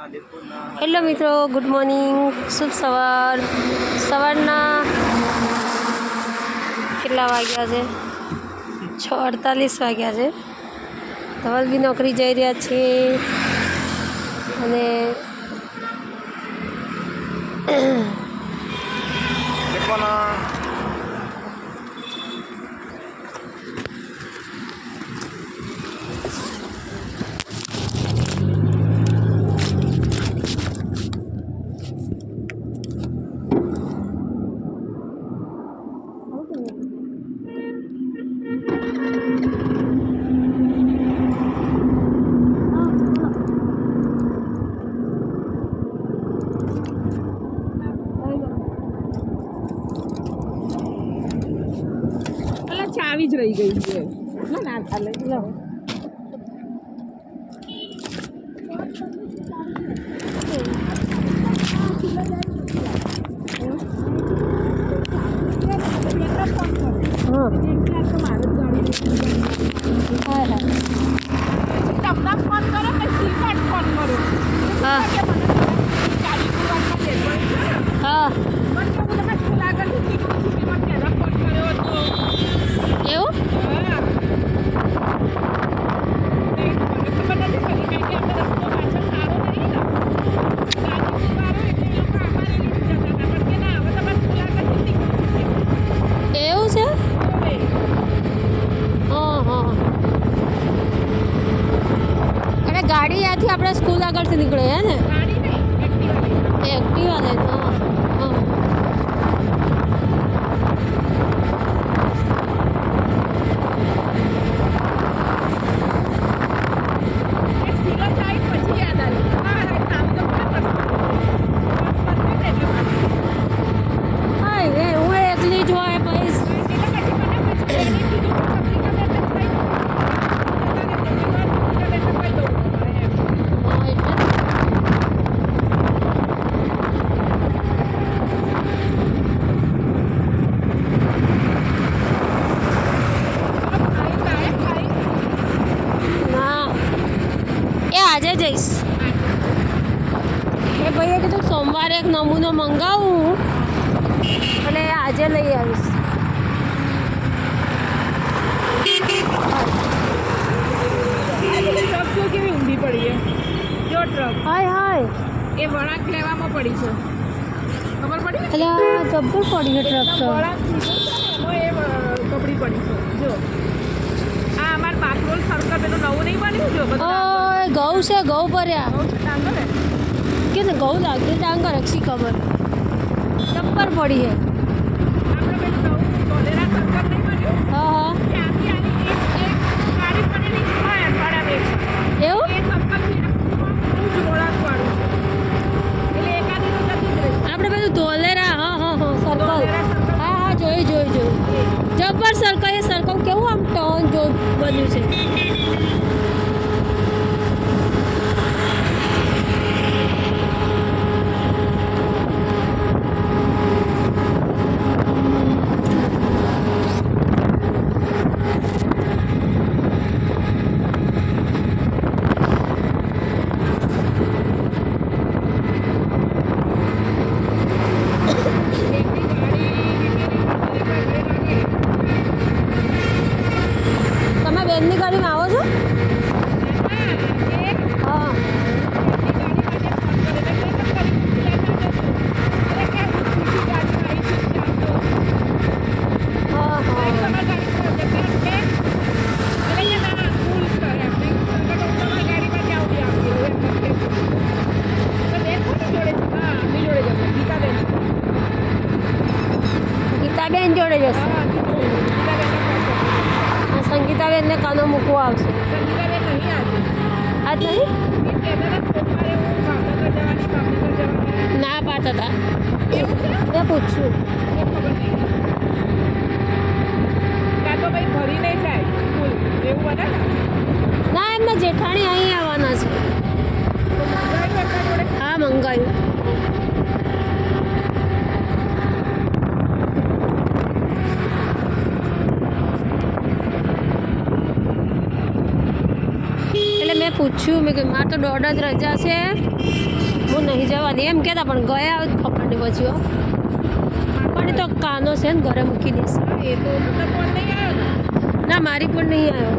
Hello મિત્રો, good morning, શુભ સવાર. સવારના કેટલા વાગ્યા છે? 6:48 વાગ્યા છે. ધવલ બી નોકરી જઈ રહ્યા છે અને ચાવી જ રહી ગઈ છે. ના ચાલે લો. ગાડી ત્યાંથી આપણે સ્કૂલ આગળથી નીકળે હે ને? એક્ટિવા લઈને. હું એકલી જ હોય પછી આજે જઈશ. એ ભાઈએ કીધું સોમવારે એક નમૂનો મંગાવું અને આજે લઈ આવીશ. ટ્રક જો કેવી ઊંધી પડી છે. જો ટ્રક હાય હાય એ વળાંક લેવામાં પડી છે. ખબર પડી? એટલે જબ્બર પડી છે ટ્રક તો. વળાંક એમાં એ કપડી પડી છે. જો આ અમાર બાકરોલ સર્કલ પેલું નવું નહીં બન્યું? જો ઓય ઘઉં છે, ઘઉં ભર્યા કે ને ઘઉં લાગે ડાંગર અક્ષી ખબર જબ્બર પડી છે. આપણે પેલું નવું ધોલેરા સર્કલ નહીં બન્યું? હા ત્યાંથી આની એક ગાડી પડેલી છે અઠવાડિયા એવું એ સર્કલથી બહુ જ વળાંકવાળું છે. એટલે એકાદી તો જતી જ રહી. આપણે પેલું ધોલેરા સર્કલ હા જોયું જબ્બર સર્કલ. એ સર્કલ કેવું આમ ટર્ન જો બન્યું છે. બેનની ગાડીમાં આવો છો? હા ગીતાબેન જોડે જશે. સંગીતાબેનને કાનો મૂકવા આવશે. આજ નહીં ના પાડતા હતા. મેં પૂછ્યું ના એમના જેઠાણી અહીં આવવાના છે. હા મંગાવ્યું. પૂછ્યું મેં કે મારે તો દોઢ જ રજા છે નહીં એમ કહેતા પણ ગયા આવે તો ખબર નહીં પછી હો. પણ એ તો કાનો છે ને ઘરે મૂકી દેશે. એ તો મતલબ ફોન નહીં આવ્યો ને. ના મારી પણ નહીં આવ્યો.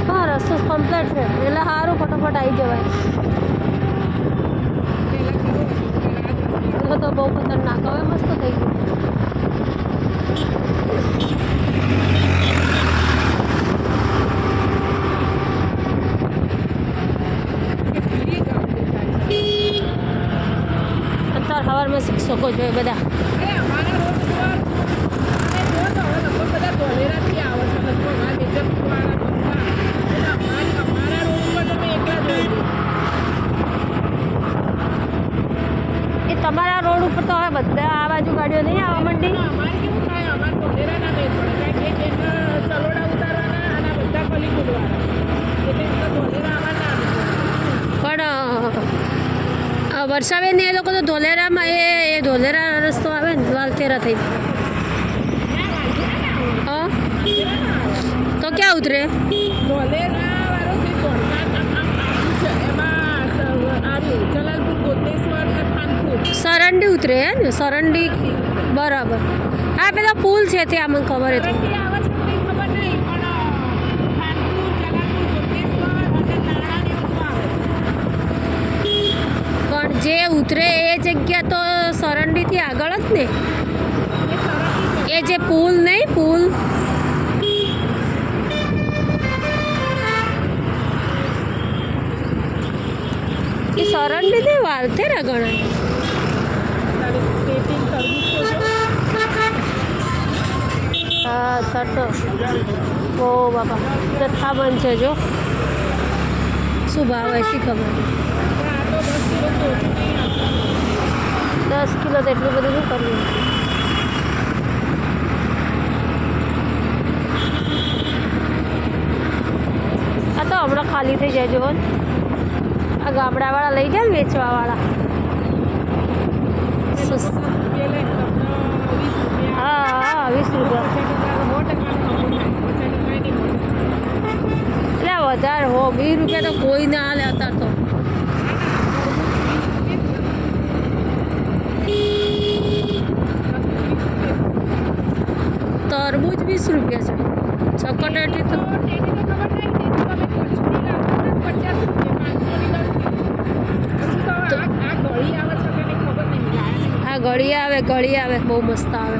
હા રસ્તો કમ્પ્લીટ છે એટલે સારું ફટાફટ આવી જવાય. તો બહુ ખતરનાક હવે મસ્ત થઈ ગયું. અત્યારે સવારમાં શિક્ષકો જોઈએ બધા. એ તમારા રોડ ઉપર તો હવે બધા આ બાજુ ગાડીઓ નહીં આવવા માંડી. પણ વર્ષાબેન એ લોકો તો ધોલેરામાં એ ધોલેરા રસ્તો આવે ને વાલથેરા થઈ. હા તો ક્યાં ઉતરે? સરંડી ઉતરે હે ને? સરંડી બરાબર. હા પેલા પુલ છે ત્યાં મને ખબર હતી. પણ જે ઉતરે એ જગ્યા તો સરંડીથી આગળ જ ને. એ જે પુલ નહીં પુલ એ સરંડી ને વાલથેરા ગણાય. હા તટ ઓ બાપા જથ્થાબંધ છે જો. શું ભાવ હોય શી ખબર. 10 કિલો તો એટલું બધું શું કરવું. આ તો હમણાં ખાલી થઈ જાય જો. આ ગામડાવાળા લઈ જાય ને વેચવાવાળા. હા હા 20 રૂપિયા એટલે વધારે હો. 20 રૂપિયા તો કોઈ ના હાલે અત્યારે તો. તરબૂચ 20 રૂપિયા છે. ચકોટેટી તો આ ગળી આવે બહુ મસ્ત આવે.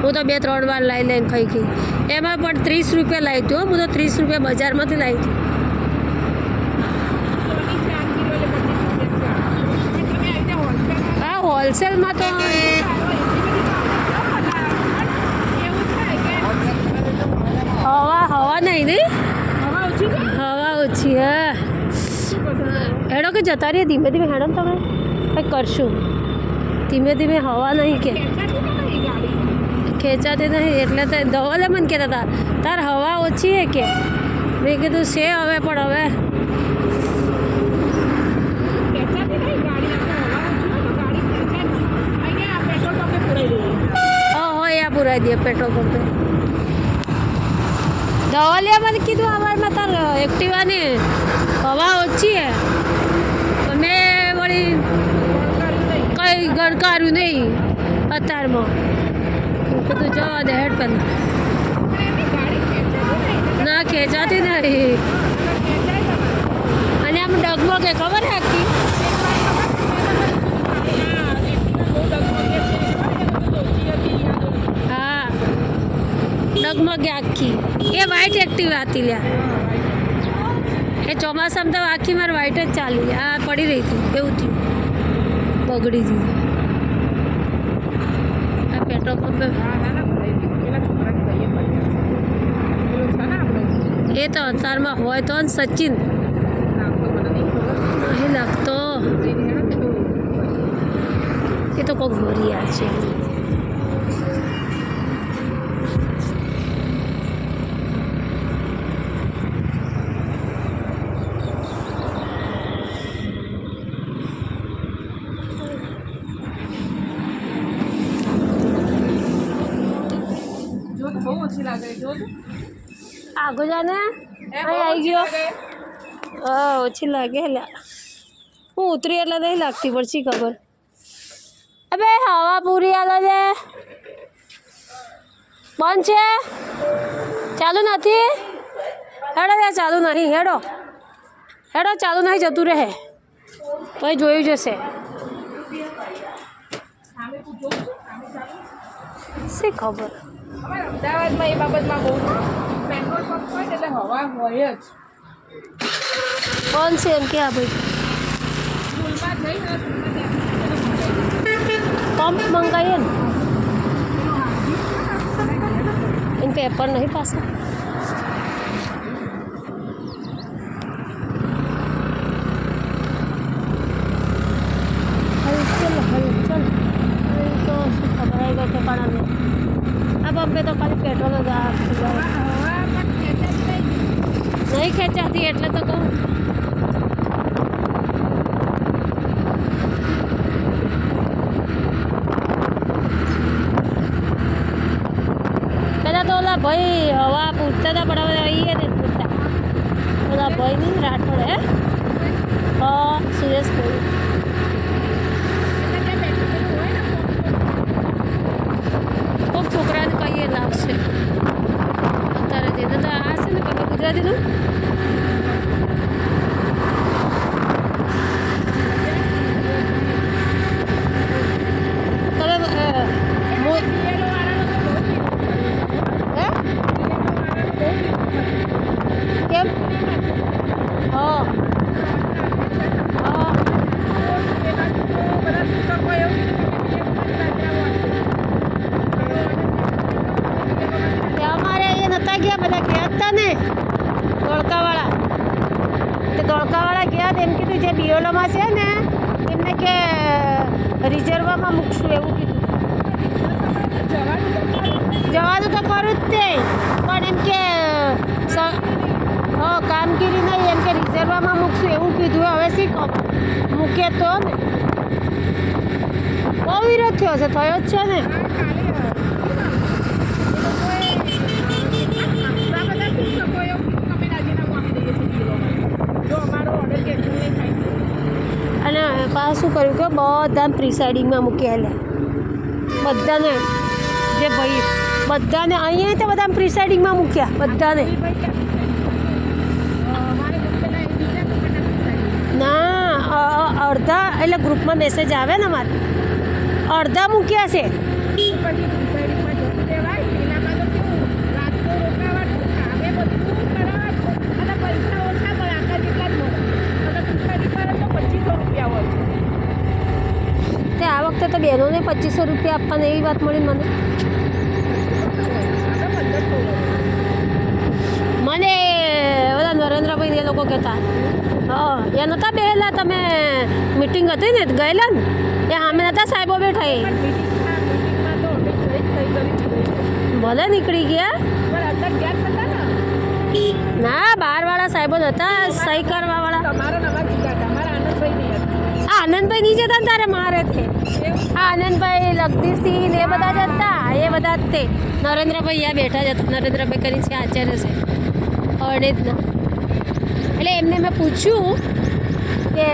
હું તો 2-3 વાર લઈને ખાઈ ગઈ. એમાં પણ 30 રૂપિયા લાવી હતી. હું તો 30 રૂપિયા બજારમાંથી લાવી હતી. હા હોલસેલમાં તો હવા નહીં ને. હવા ઓછી હા. હેડો કે જતા રહીએ ધીમે ધીમે. હેડો તમે કંઈક કરશું ધીમે ધીમે. હવા નહીં કે ખેંચાતી નહીં એટલે તો ધવલે મને કહેતા હતા તાર હવા ઓછી હે કે. મેં કીધું છે હવે પણ હવે હોય પુરાઈ દે પેટ્રોલ પંપે. ધવલિયા મને કીધું અમારમાં તાર એક્ટિવાની હવા ઓછી હે. મેં વળી કંઈ ગણકાર્યું નહીં અત્યારમાં. કીધું જવા દે હેડ પેલા. ના ખેંચાતી નહીં. અને આમ ડગમગ કે ખબર હે આખી. હા ડગમગે આખી. એ વ્હાઈટ એક્ટિવા હતી લ્યા. એ ચોમાસામાં તો આખી મારે વ્હાઈટ જ ચાલી. આ પડી રહી હતી એવું થયું બગડી દીધી. આ પેટ્રોલ પંપે એ તો અત્યારમાં હોય તો ને સચિન નહીં લાગતો. એ તો કોઈક ભરિયા છે. ઓછી લાગે જો તો. આગળ જાને એ અહીં બહુ આવી ઓછી ગયો લાગે. હા ઓછી લાગે એટલે હું ઉતરી એટલે નહીં લાગતી પડશે ખબર અબે હવા પૂરી આલે છે બંધ છે ચાલુ નથી હેડો યાર ચાલુ નહીં હેડો હેડો ચાલુ નહીં જતું રહે પછી જોયું જશે સામે તું જોઉં છું સામે ચાલુ. શી ખબર અમારે અમદાવાદમાં એ બાબતમાં બહુ પેટ્રોલ પંપ હોય ને એટલે હવા હોય જ. બંધ છે એમ કે આ ભાઈ સ્કૂલમાં જઈને સ્કૂલમાં પંપ મંગાવીએ ને એને પેપર નહીં પાછા હલચલ હલચલ તો શું ખબર આવી ગઈ ઠેકાણાને આ પંપે તો ખાલી પેટ્રોલ જ હવામાં ખેંચાતી નહીં. નહીં ખેંચાતી એટલે તો કહું પેલા તો ઓલા ભાઈ હવા પૂછતા હતા પણ હવે આવીએ ને પૂછતા ઓલા ભાઈ નહીં રાઠોડ હે હા સુરેશ ભાઈ એટલે ત્યાં પેટ્રોલ હોય ને કોઈક છોકરાને કહીએ લાવશે અત્યારે જેને તો આ છે ને પેલું ગુજરાતીનું તમે BLO વાળાનો તો બહુ હે કેમ હા હા તે અમારે અહીંયા નહોતા ગયા બધા ગયા હતા ને ધોળકાવાળા તે ધોળકાવાળા ગયા તો એમ કીધું જે બીઓલોમાં છે ને એમને કે રિઝર્વમાં મૂકશું એવું કીધું જવાનું તો ખરું જ તે પણ એમ કે કામગીરી નહીં એમ કે રિઝર્વમાં મૂકશું એવું કીધું હવે શી ખબર મૂકે તો ને બહુ વિરોધ થયો છે થયો જ છે ને અને પાછું શું કર્યું કે બધા પ્રિસાઇડિંગમાં મૂકી આલ્યા બધાને જે ભાઈ બધાને અહીંયા તો બધા પ્રિસાઇડિંગમાં મૂક્યા બધાને ના અડધા એટલે ગ્રુપમાં મેસેજ આવે ને અમારે અડધા મૂક્યા છે તે આ વખતે તો બહેનોને 2500 રૂપિયા આપવાના એવી વાત મળી મને મને ઓલા નરેન્દ્રભાઈ એ લોકો કહેતા હા એ નહોતા બેહેલા તમે મિટિંગ હતી ને ગયેલા ને એ સામે નહોતા સાહેબો બેઠા એ ભલે નીકળી ગયા ના બહારવાળા સાહેબો નહોતા સહી કરવાવાળા આનંદભાઈ નહીં જતા ને તારે મારે છે આનંદભાઈ લગદીરસિંહ ને એ બધા જ હતા એ બધા જ તે નરેન્દ્રભાઈ અહીંયા બેઠા જ હતા નરેન્દ્રભાઈ કરી છે આચાર્ય છે અડેજના એટલે એમને મેં પૂછ્યું કે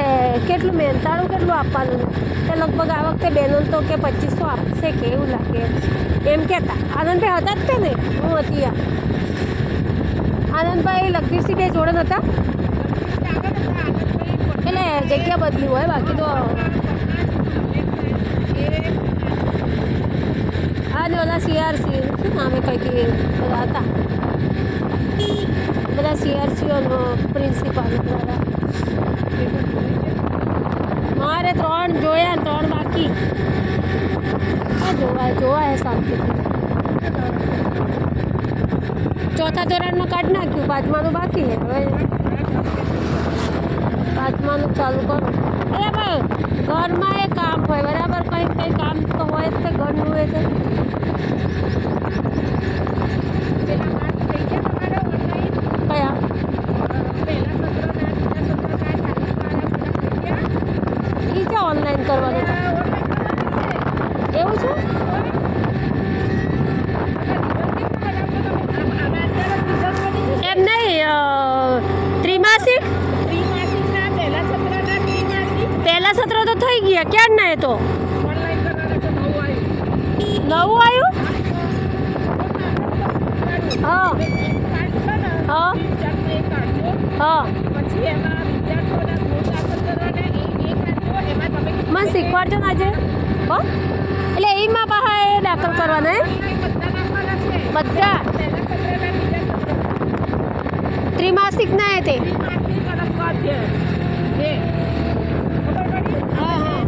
કેટલું મહેનતાણું કેટલું આપવાનું કે લગભગ આ વખતે બહેનો તો કે 2500 આપશે કે એવું લાગે એમ કહેતા આનંદભાઈ હતા જ તે ને હું હતી આનંદભાઈ લગદીરસિંહ બે જોડે નહોતા એટલે જગ્યા બદલી હોય બાકી તો હા ને ઓલા સીઆરસી શું નામે કંઈક બધા હતા બધા સીઆરસીઓનો પ્રિન્સિપાલ બધા મારે 3 જોયા 3 બાકી હા જોવા હે શાંતિથી ચોથા ધોરણનું કાઢી નાખ્યું પાંચમાનું બાકી છે હવે પાંચમાનું ચાલુ કરું એ ભાઈ ઘરમાં એ કામ હોય બરાબર કંઈ કામ તો હોય જ તે ઘરનું હોય છે કયા એ છે ઓનલાઈન કરવાનું એવું છે તો ઓનલાઈન કરવાના તો નવું આવ્યું. નવું આવ્યું હા હા હા પછી એમાં વિદ્યાર્થીઓના ગુણ દાખલ કરવાના એ કાઢો એમાં તમે મને શીખવાડજો ને આજે હો એટલે એમાં પાછા એ દાખલ કરવાના એમ બધા નાખવાના છે. બધા પહેલા સત્રના બીજા સત્રના ત્રિમાસિક ના એ તે ત્રિમાસિક અને સ્વાધ્યાય એ ખબર પડી? હા હા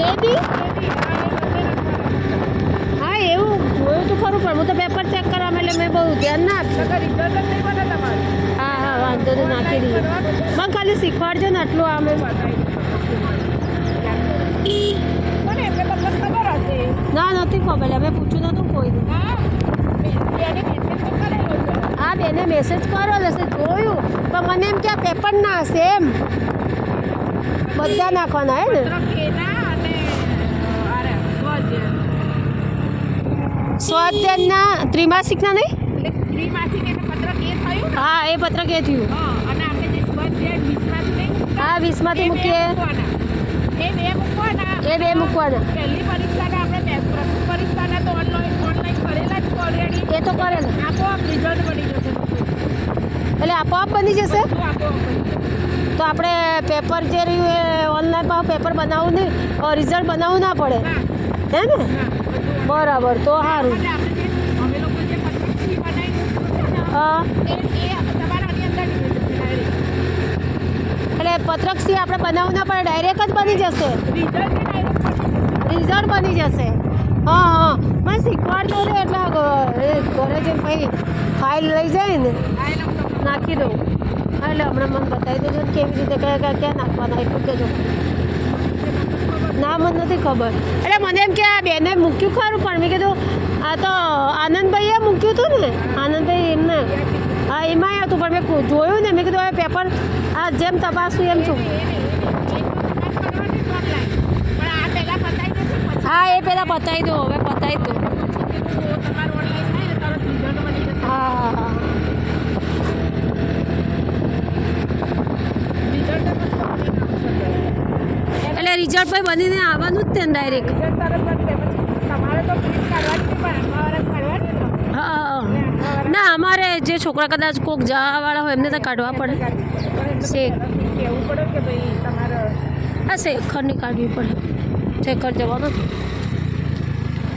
એ બી એ હા એવું જોયું તો ખરું પણ હું તો પેપર ચેક કરવા એટલે મેં બહુ ધ્યાન ના આપ્યું રિઝલ્ટ જ નહીં બને તમારું. હા હા વાંધો નહીં નાખી દઈએ મને ખાલી શીખવાડજો ને આટલું આમ એમ. મને એમને તમને ખબર હશે. ના નથી ખબર અમે પૂછ્યું નતું કોઈ હા એને મેસેજ તો કરેલો છે. હા બેને મેસેજ કર્યો હશે જોયું પણ મને એમ કે આ પેપર ના હશે એમ બધા નાખવાના હે ને પત્રક એના અને અરે સ્વાધ્યાય સ્વાધ્યાયના ત્રિમાસિકના નહીં એટલે ત્રિમાસિક એને પત્રક એ થયું ને. હા એ પત્રક એ થયું હા અને આપણે જે સ્વાધ્યાય 20માંથી નહીં મૂકતા, હા 20માંથી મૂકીએ એ બે મૂકવાના. એ બે મૂકવાના પહેલી પરીક્ષાના આપણે પ્રથમ પરીક્ષાના તો ઓનલાઈન કરેલા જ ઓલરેડી. એ તો કરે ને આપોઆપ રિઝલ્ટ બની જશે બધું. એટલે આપોઆપ બની જશે બધું આપોઆપ બની જશે. તો આપણે પેપર જે રહ્યું એ ઓનલાઈન પેપર બનાવવું નહીં રિઝલ્ટ બનાવવું ના પડે ના હે ને ના બધું બરાબર તો સારું અને આપણે જે અમે લોકો જે પત્રક સી બનાવી હા એ તમારા આની અંદર નીકળી જશે direct. એટલે પત્રક સી આપણે બનાવવું ના પડે ડાયરેક્ટ જ બની જશે રિઝલ્ટ રિઝલ્ટ બની બની જશે. જશે હા હા મને શીખવાડજો ને એટલે ઘરે જઈને ભાઈ ફાઇલ લઈ જાય ને આ એનો તમને નાખી દઉં હા એટલે હમણાં મને બતાવી દેજો ને કેવી રીતે કયા ક્યાં નાખવાના એટલું કહેજો ના મને નથી ખબર એટલે મને એમ કે આ બેને મૂક્યું ખરું પણ મેં કીધું આ તો આનંદભાઈએ મૂક્યું હતું ને આનંદભાઈ એમને હા એમાં હતું પણ મેં જોયું ને મેં કીધું હવે પેપર આ જેમ તપાસું એમ છું હા એ પહેલાં બતાવી દો હવે બતાવી દો હા હા હા એટલે રિઝલ્ટ ભાઈ બનીને આવવાનું જ તે ને ડાયરેક્ટ હા હા ના અમારે જે છોકરા કદાચ કોક જવાવાળા હોય એમને તો કાઢવા પડે કેવું પડે કે ભાઈ તમારે હા શેખરની કાઢવી પડે શેખર જવાનું